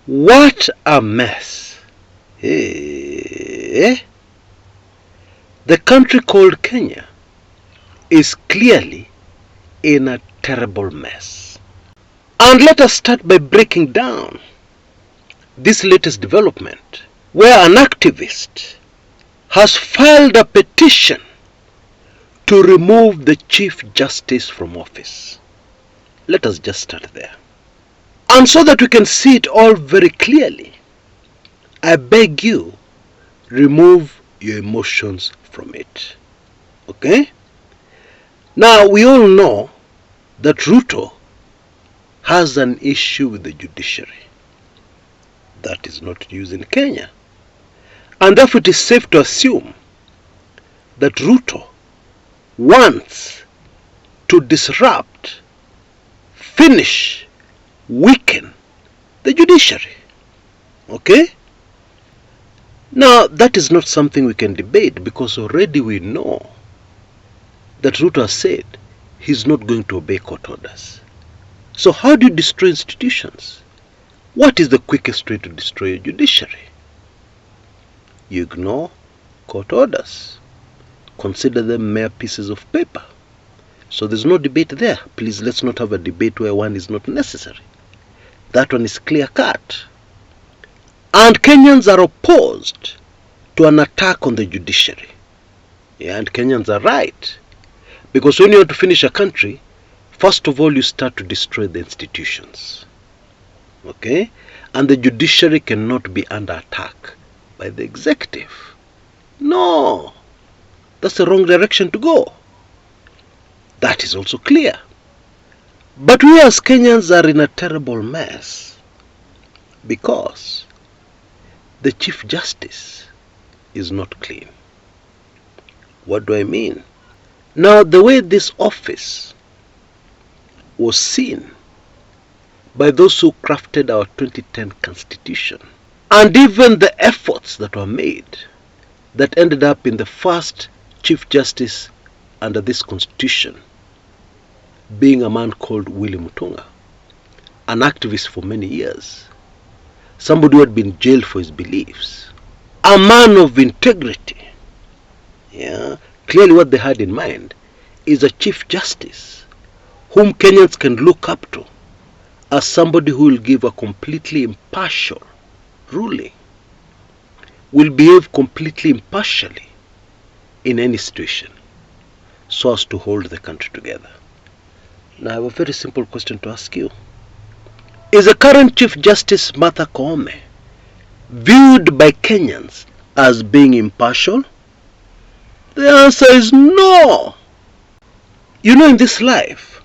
What a mess. The country called Kenya is clearly in a terrible mess. And let us start by breaking down this latest development, where an activist has filed a petition to remove the Chief Justice from office. Let us just start there. And so that we can see it all very clearly, I beg you, remove your emotions from it. Okay? Now, we all know that Ruto has an issue with the judiciary. That is not used in Kenya. And therefore it is safe to assume that Ruto wants to disrupt, finish, weaken the judiciary. Okay? Now, that is not something we can debate, because already we know that Ruto has said he's not going to obey court orders. So how do you destroy institutions? What is the quickest way to destroy a judiciary? You ignore court orders. Consider them mere pieces of paper. So there's no debate there. Please, let's not have a debate where one is not necessary. That one is clear-cut. And Kenyans are opposed to an attack on the judiciary. Yeah, and Kenyans are right. Because when you want to finish a country, first of all you start to destroy the institutions. Okay? And the judiciary cannot be under attack by the executive. No! That's the wrong direction to go. That is also clear. But we as Kenyans are in a terrible mess, because the Chief Justice is not clean. What do I mean? Now, the way this office was seen by those who crafted our 2010 Constitution, and even the efforts that were made that ended up in the first Chief Justice under this Constitution being a man called Willy Mutunga, an activist for many years, somebody who had been jailed for his beliefs, a man of integrity. Yeah, clearly what they had in mind is a Chief Justice whom Kenyans can look up to as somebody who will give a completely impartial ruling, will behave completely impartially in any situation, so as to hold the country together. Now, I have a very simple question to ask you. Is the current Chief Justice Martha Koome viewed by Kenyans as being impartial? The answer is no. You know, in this life,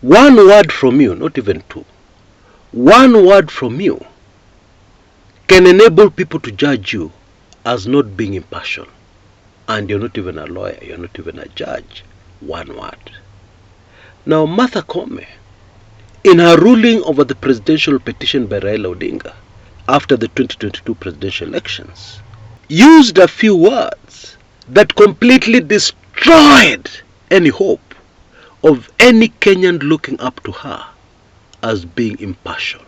one word from you, not even two, one word from you can enable people to judge you as not being impartial. And you're not even a lawyer, you're not even a judge. One word. Now, Martha Koome, in her ruling over the presidential petition by Raila Odinga after the 2022 presidential elections, used a few words that completely destroyed any hope of any Kenyan looking up to her as being impartial.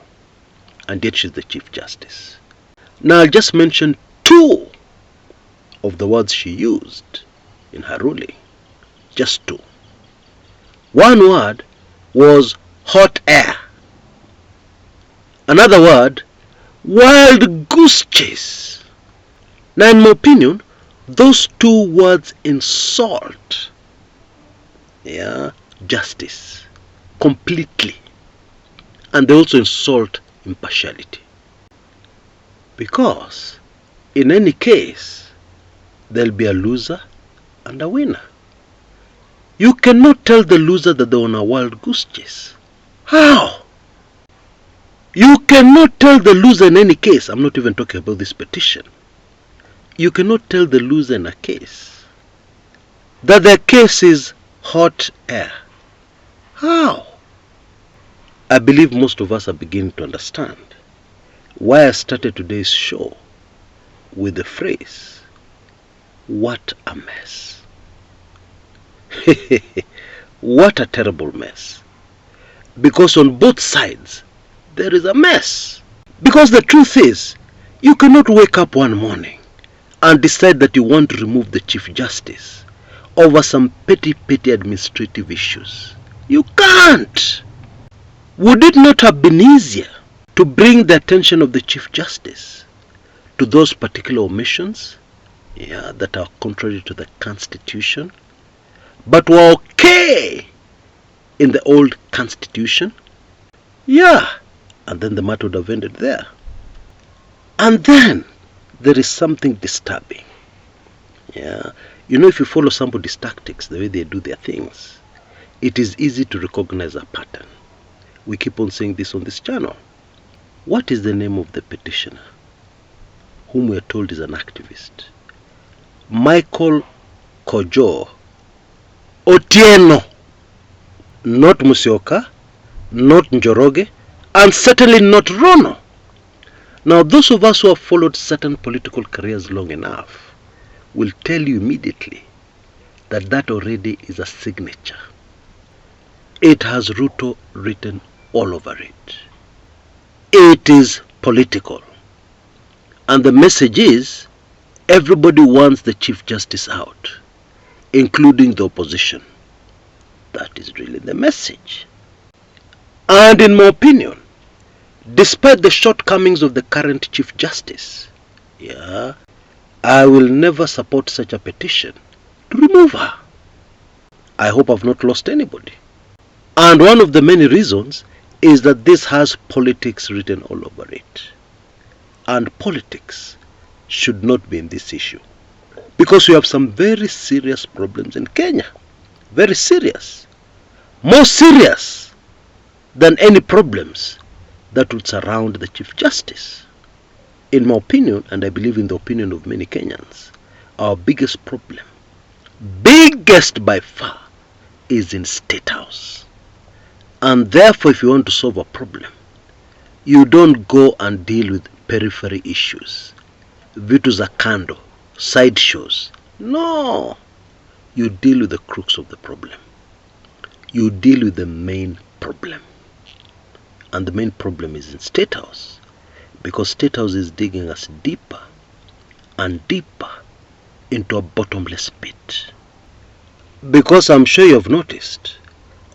And yet she's the Chief Justice. Now, I'll just mention two of the words she used in her ruling. Just two. One word was hot air. Another word, wild goose chase. Now, in my opinion, those two words insult justice completely. And they also insult impartiality. Because in any case, there'll be a loser and a winner. You cannot tell the loser that they're on a wild goose chase. How? You cannot tell the loser in any case, I'm not even talking about this petition, you cannot tell the loser in a case that their case is hot air. How? I believe most of us are beginning to understand why I started today's show with the phrase, what a mess. What a terrible mess. Because on both sides, there is a mess. Because the truth is, you cannot wake up one morning and decide that you want to remove the Chief Justice over some petty administrative issues. You can't. Would it not have been easier to bring the attention of the Chief Justice to those particular omissions that are contrary to the Constitution, but were okay in the old Constitution? And then the matter would have ended there. And then there is something disturbing. You know, if you follow somebody's tactics, the way they do their things, it is easy to recognize a pattern. We keep on saying this on this channel. What is the name of the petitioner, whom we are told is an activist? Michael Kojo Otieno. Not Musyoka, not Njoroge, and certainly not Rono. Now, those of us who have followed certain political careers long enough will tell you immediately that that already is a signature. It has Ruto written all over it. It is political. And the message is, everybody wants the Chief Justice out, including the opposition. That is really the message. And in my opinion, despite the shortcomings of the current Chief Justice, I will never support such a petition to remove her. I hope I've not lost anybody. And one of the many reasons is that this has politics written all over it. And politics should not be in this issue. Because we have some very serious problems in Kenya. Very serious. More serious than any problems that would surround the Chief Justice. In my opinion, and I believe in the opinion of many Kenyans, our biggest problem, biggest by far, is in State House. And therefore, if you want to solve a problem, you don't go and deal with periphery issues, vitu za kando, sideshows. No, you deal with the crux of the problem. You deal with the main problem. And the main problem is in State House, because State House is digging us deeper and deeper into a bottomless pit. Because I'm sure you have noticed,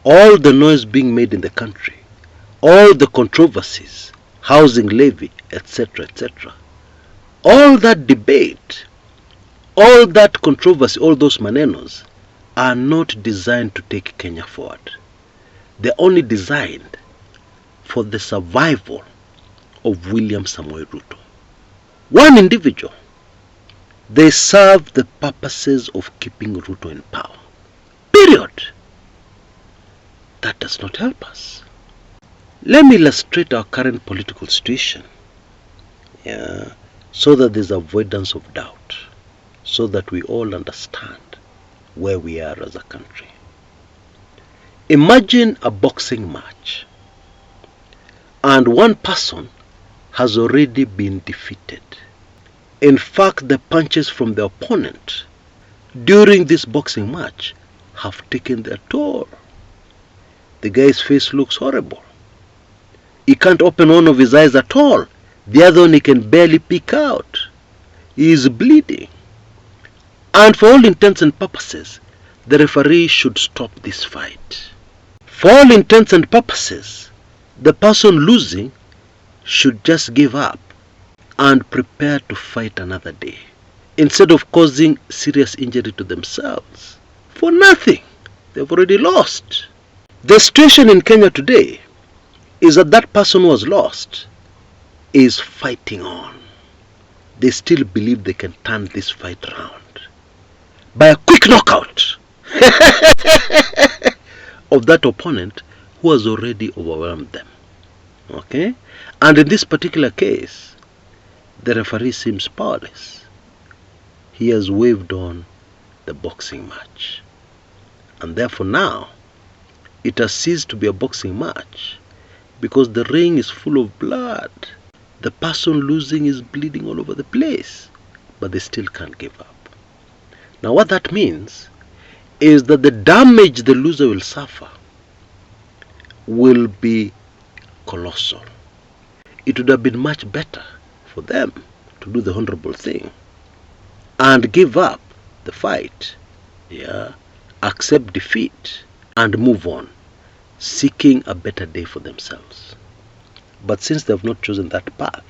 all the noise being made in the country, all the controversies, housing levy, etc., all that debate, all that controversy, all those manenos are not designed to take Kenya forward. They're only designed for the survival of William Samoei Ruto. One individual. They serve the purposes of keeping Ruto in power. Period. That does not help us. Let me illustrate our current political situation, so that there's avoidance of doubt, so that we all understand where we are as a country. Imagine a boxing match, and one person has already been defeated. In fact, the punches from the opponent during this boxing match have taken their toll. The guy's face looks horrible. He can't open one of his eyes at all. The other one he can barely peek out. He is bleeding. And for all intents and purposes, the referee should stop this fight. For all intents and purposes, the person losing should just give up and prepare to fight another day, instead of causing serious injury to themselves. For nothing. They've already lost. The situation in Kenya today is that that person who was lost is fighting on. They still believe they can turn this fight around by a quick knockout of that opponent who has already overwhelmed them. Okay? And in this particular case, the referee seems powerless. He has waved on the boxing match. And therefore now, it has ceased to be a boxing match because the ring is full of blood. The person losing is bleeding all over the place, but they still can't give up. Now what that means is that the damage the loser will suffer will be colossal. it would have been much better for them to do the honorable thing and give up the fight, accept defeat and move on, seeking a better day for themselves. But since they have not chosen that path,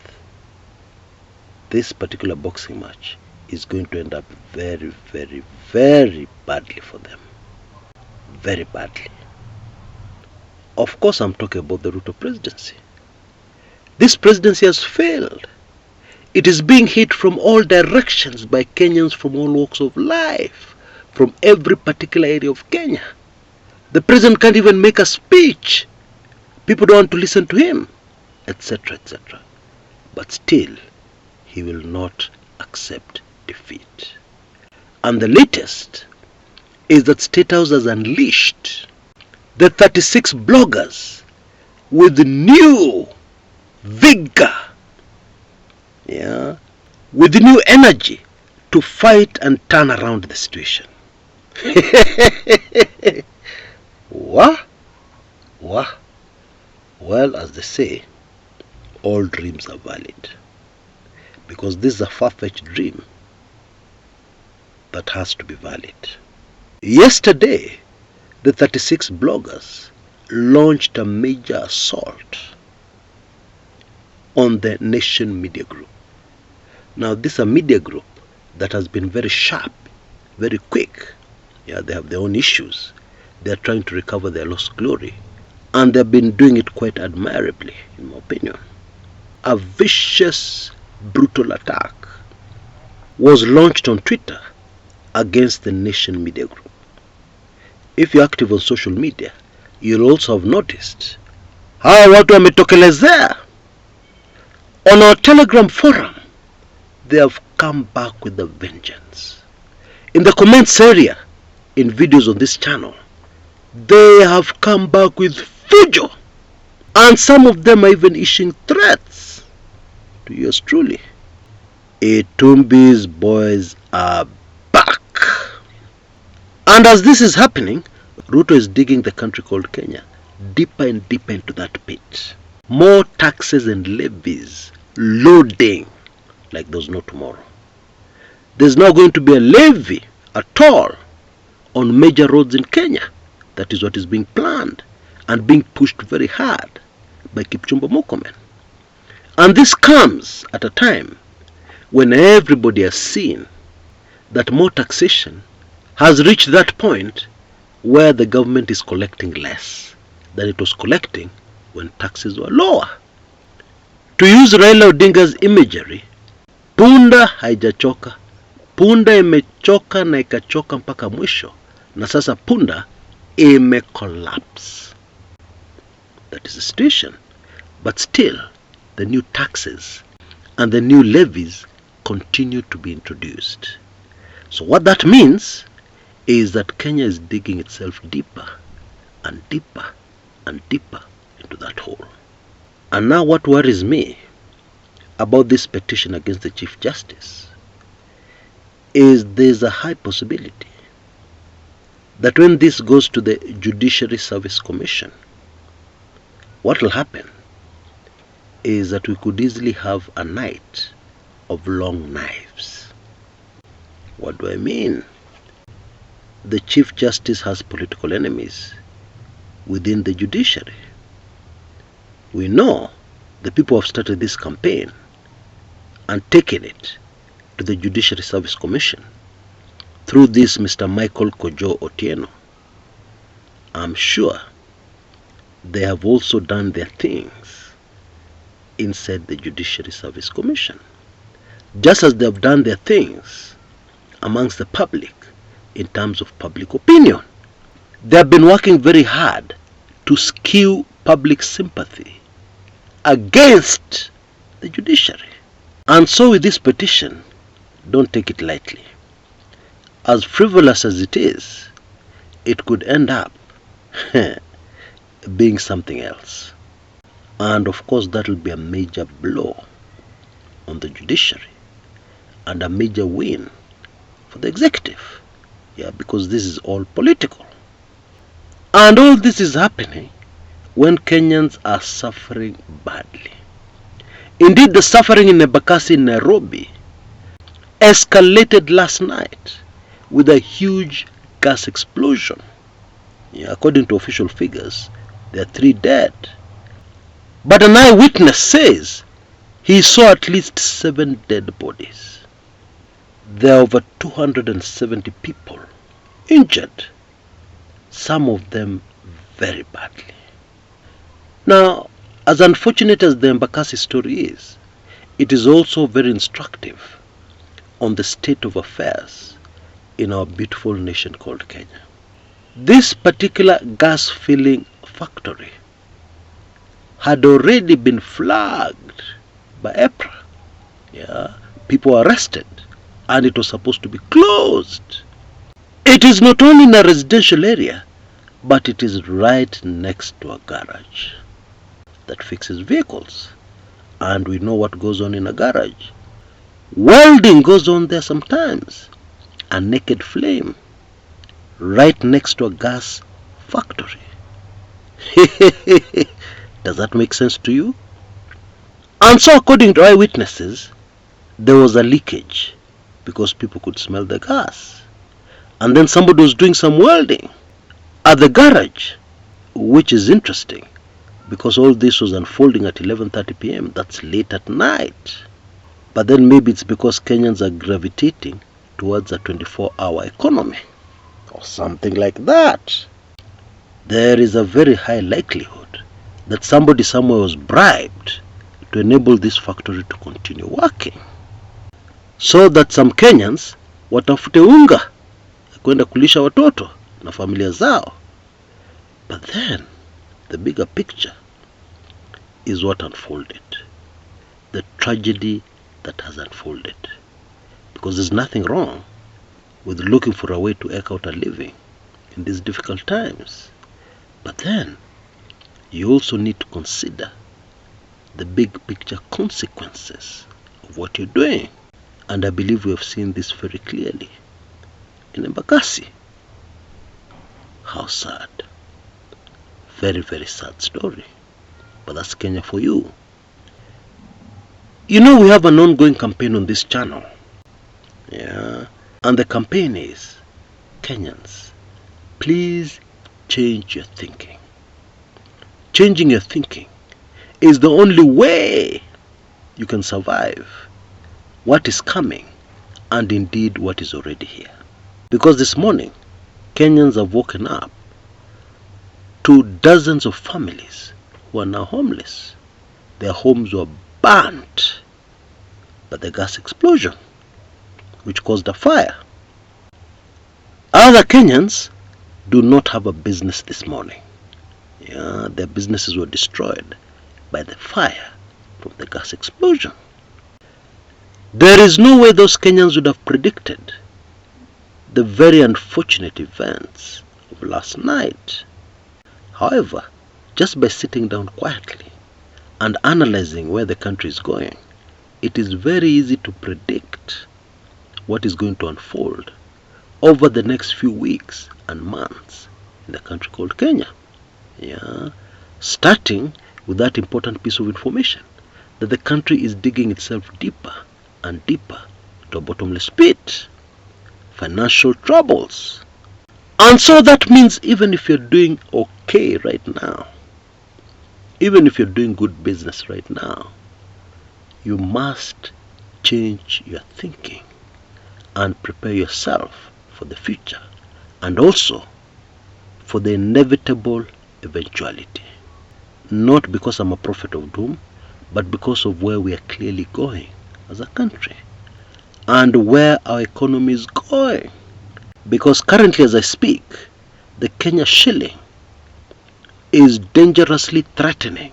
this particular boxing match is going to end up very, very, very badly for them. Very badly. Of course, I'm talking about the Ruto presidency. This presidency has failed. It is being hit from all directions by Kenyans from all walks of life, from every particular area of Kenya. The president can't even make a speech. People don't want to listen to him, etc., etc. But still, he will not accept defeat. And the latest is that State House has unleashed the 36 bloggers with new vigor, with new energy to fight and turn around the situation. What? Well, as they say, all dreams are valid, because this is a far-fetched dream that has to be valid. Yesterday, the 36 bloggers launched a major assault on the Nation Media Group. Now, this is a media group that has been very sharp, very quick. They have their own issues. They are trying to recover their lost glory. And they've been doing it quite admirably, in my opinion. A vicious, brutal attack was launched on Twitter against the Nation Media Group. If you're active on social media, you'll also have noticed how watu wametokelezea. On our Telegram forum, they have come back with a vengeance. In the comments area, in videos on this channel, they have come back with fujo. And some of them are even issuing threats to yours truly. Itumbi's boys are back. And as this is happening, Ruto is digging the country called Kenya deeper and deeper into that pit. More taxes and levies loading like there's no tomorrow. There's not going to be a levy at all on major roads in Kenya. That is what is being planned and being pushed very hard by Kipchumba Murkomen. And this comes at a time when everybody has seen that more taxation has reached that point where the government is collecting less than it was collecting when taxes were lower. To use Raila Odinga's imagery, punda haijachoka, punda imechoka na ikachoka mpaka mwisho, na sasa punda imecollapse. That is the situation. But still, the new taxes and the new levies continue to be introduced. So what that means is that Kenya is digging itself deeper and deeper and deeper into that hole. And now what worries me about this petition against the Chief Justice is there's a high possibility that when this goes to the Judiciary Service Commission, what will happen is that we could easily have a night of long knives. What do I mean? The Chief Justice has political enemies within the judiciary. We know the people have started this campaign and taken it to the Judiciary Service Commission through this Mr. Michael Kojo Otieno. I'm sure they have also done their things inside the Judiciary Service Commission, just as they have done their things amongst the public in terms of public opinion. They have been working very hard to skew public sympathy against the judiciary. And so with this petition, don't take it lightly. As frivolous as it is, it could end up being something else. And of course that will be a major blow on the judiciary and a major win for the executive. Because this is all political. And all this is happening when Kenyans are suffering badly. Indeed, the suffering in Embakassi in Nairobi escalated last night with a huge gas explosion. According to official figures, there are 3 dead. But an eyewitness says he saw at least 7 dead bodies. There are over 270 people injured, some of them very badly. Now, as unfortunate as the Embakassi story is, it is also very instructive on the state of affairs in our beautiful nation called Kenya. This particular gas filling factory had already been flagged by EPRA. People arrested, and it was supposed to be closed. It is not only in a residential area, but it is right next to a garage that fixes vehicles. And we know what goes on in a garage. Welding goes on there sometimes. A naked flame right next to a gas factory. Does that make sense to you? And so, according to eyewitnesses, there was a leakage because people could smell the gas. And then somebody was doing some welding at the garage, which is interesting because all this was unfolding at 11:30 p.m. That's late at night. But then maybe it's because Kenyans are gravitating towards a 24-hour economy or something like that. There is a very high likelihood that somebody somewhere was bribed to enable this factory to continue working, so that some Kenyans watafute unga kwenda kulisha watoto na familia zao. But then the bigger picture is what unfolded, the tragedy that has unfolded. Because there's nothing wrong with looking for a way to eke out a living in these difficult times. But then you also need to consider the big picture consequences of what you're doing. And I believe we have seen this very clearly in Embakassi. How sad. Very, very sad story. But that's Kenya for you. You know, we have an ongoing campaign on this channel. And the campaign is, Kenyans, please change your thinking. Changing your thinking is the only way you can survive what is coming and indeed what is already here. Because this morning, Kenyans have woken up to dozens of families who are now homeless. Their homes were burnt by the gas explosion, which caused a fire. Other Kenyans do not have a business this morning. Their businesses were destroyed by the fire from the gas explosion. There is no way those Kenyans would have predicted the very unfortunate events of last night. However, just by sitting down quietly and analyzing where the country is going, it is very easy to predict what is going to unfold over the next few weeks and months in the country called Kenya. Starting with that important piece of information, that the country is digging itself deeper and deeper to a bottomless pit, financial troubles. And so that means even if you're doing okay right now, even if you're doing good business right now, you must change your thinking and prepare yourself for the future, and also for the inevitable eventuality. Not because I'm a prophet of doom, but because of where we are clearly going as a country and where our economy is going. Because currently, as I speak, the Kenya shilling is dangerously threatening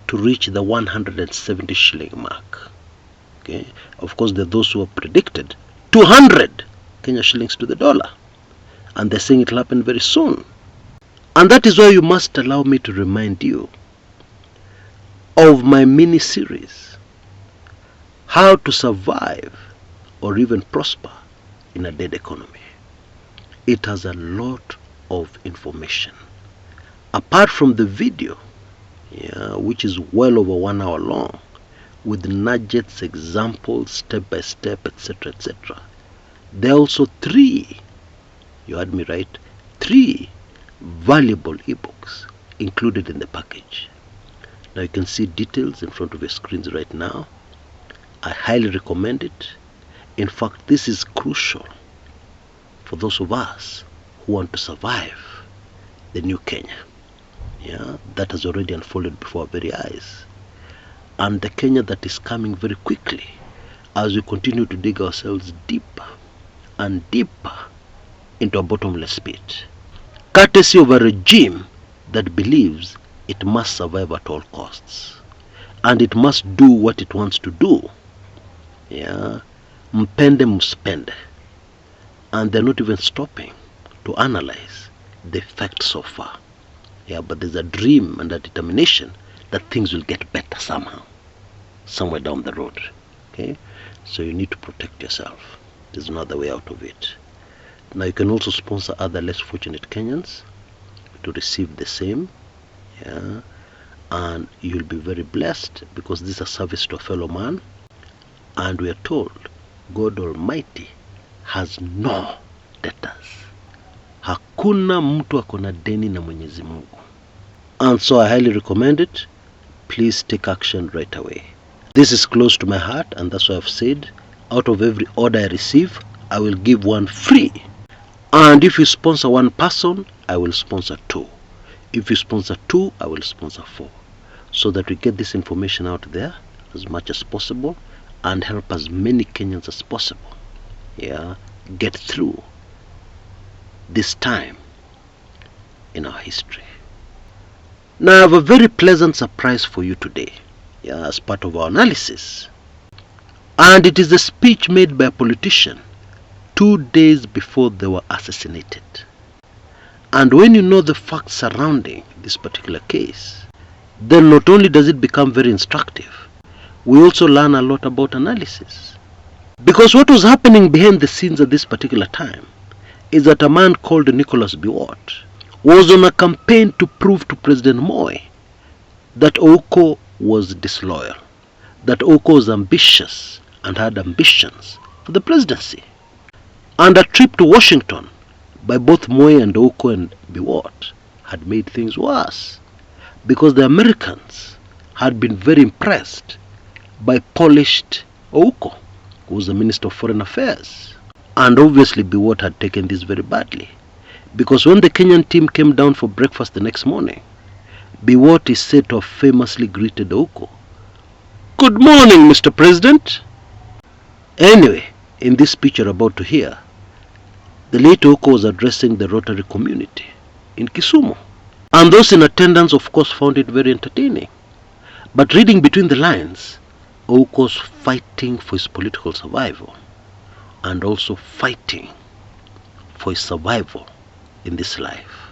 to reach the 170 shilling mark. Okay? Of course, there are those who have predicted 200 Kenya shillings to the dollar, and they're saying it'll happen very soon. And that is why you must allow me to remind you of my mini-series, How to Survive or Even Prosper in a Dead Economy. It has a lot of information. Apart from the video, which is well over 1 hour long, with nuggets, examples, step by step, etc., etc. There are also 3, you heard me right, 3 valuable ebooks included in the package. Now you can see details in front of your screens right now. I highly recommend it. In fact, this is crucial for those of us who want to survive the new Kenya, that has already unfolded before our very eyes, and the Kenya that is coming very quickly as we continue to dig ourselves deeper and deeper into a bottomless pit, courtesy of a regime that believes it must survive at all costs, and it must do what it wants to do. Mpende muspende. And they're not even stopping to analyze the effects so far. But there's a dream and a determination that things will get better somehow, somewhere down the road. Okay, so you need to protect yourself. There's no other way out of it. Now you can also sponsor other less fortunate Kenyans to receive the same, and you'll be very blessed, because this is a service to a fellow man, and we are told God Almighty has no debtors. Hakuna mtu akona deni na Mwenyezi Mungu. And so I highly recommend it. Please take action right away. This is close to my heart, and that's why I've said, out of every order I receive, I will give 1 free. And if you sponsor 1 person, I will sponsor 2. If you sponsor 2, I will sponsor 4. So that we get this information out there as much as possible and help as many Kenyans as possible get through this time in our history. Now I have a very pleasant surprise for you today, as part of our analysis. And it is a speech made by a politician 2 days before they were assassinated. And when you know the facts surrounding this particular case, then not only does it become very instructive, we also learn a lot about analysis. Because what was happening behind the scenes at this particular time is that a man called Nicholas Biwott was on a campaign to prove to President Moi that Ouko was disloyal, that Ouko was ambitious and had ambitions for the presidency. And a trip to Washington by both Moi and Ouko and Biwott had made things worse, because the Americans had been very impressed by polished Ouko, who was the Minister of Foreign Affairs. And obviously Biwott had taken this very badly, because when the Kenyan team came down for breakfast the next morning, Biwott is said to have famously greeted Ouko, "Good morning, Mr. President." Anyway, in this speech you're about to hear, the late Ouko was addressing the Rotary community in Kisumu. And those in attendance, of course, found it very entertaining. But reading between the lines, Ouko's fighting for his political survival, and also fighting for his survival in this life.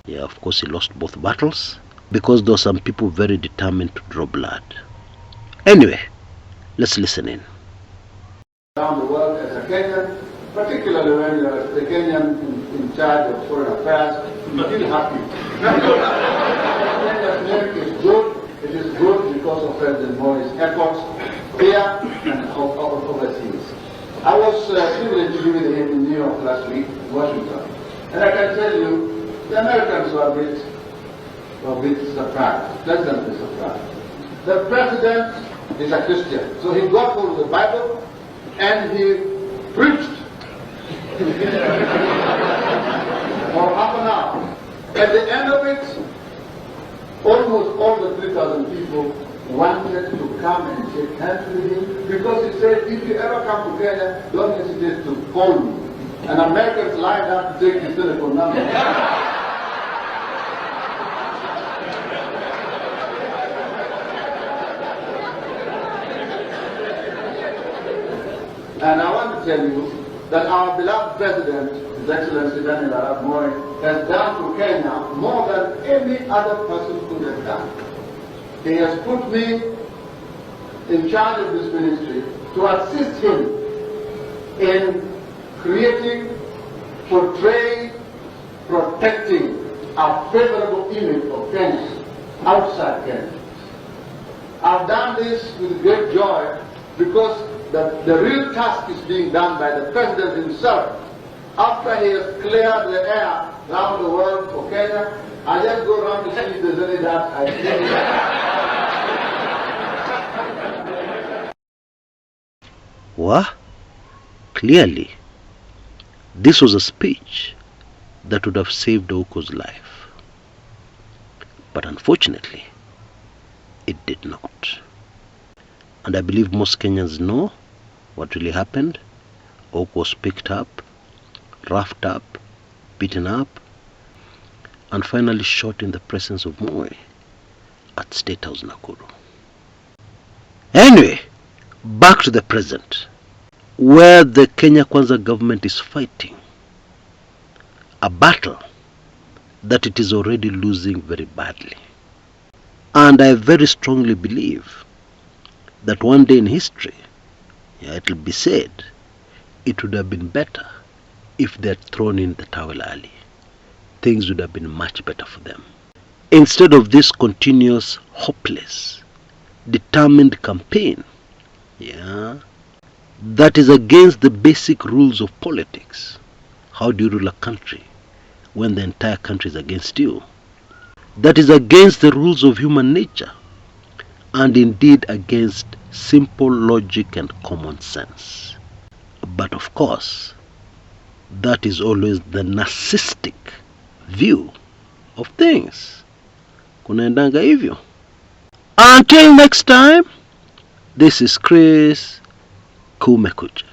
Of course, he lost both battles, because there were some people very determined to draw blood. Anyway, let's listen in. Around the world as a Kenyan, particularly when you're the Kenyan in charge of foreign affairs, you feel happy. Kenya's name is good. It is good because of President Moi's efforts here and overseas. I was privileged to be with him in New York last week, Washington, and I can tell you, the Americans were a bit surprised, pleasantly surprised. The president is a Christian, so he got hold of the Bible and he preached for half an hour. At the end of it, almost all the 3,000 people wanted to come and shake hands with him, because he said, if you ever come to Kenya, don't hesitate to call me. And Americans lined up to take his telephone number. And I want to tell you that our beloved President, His Excellency Daniel Arap Moi, has done to Kenya more than any other person could have done. He has put me in charge of this ministry to assist him in creating, portraying, protecting a favorable image of Kenya outside Kenya. I've done this with great joy because the real task is being done by the President himself. After he has cleared the air around the world for Kenya, I just go around to see if there's any doubt. I What? Clearly, this was a speech that would have saved Ouko's life. But unfortunately, it did not. And I believe most Kenyans know what really happened. Ouko was picked up, roughed up, beaten up, and finally shot in the presence of Moi at State House Nakuru. Anyway, back to the present, where the Kenya Kwanza government is fighting a battle that it is already losing very badly. And I very strongly believe that one day in history, it will be said, it would have been better if they had thrown in the towel early. Things would have been much better for them. Instead of this continuous, hopeless, determined campaign, that is against the basic rules of politics. How do you rule a country when the entire country is against you? That is against the rules of human nature, and indeed against simple logic and common sense. But of course, that is always the narcissistic view of things. Kunaendanga hivyo. Until next time, this is Chris Kumekucha.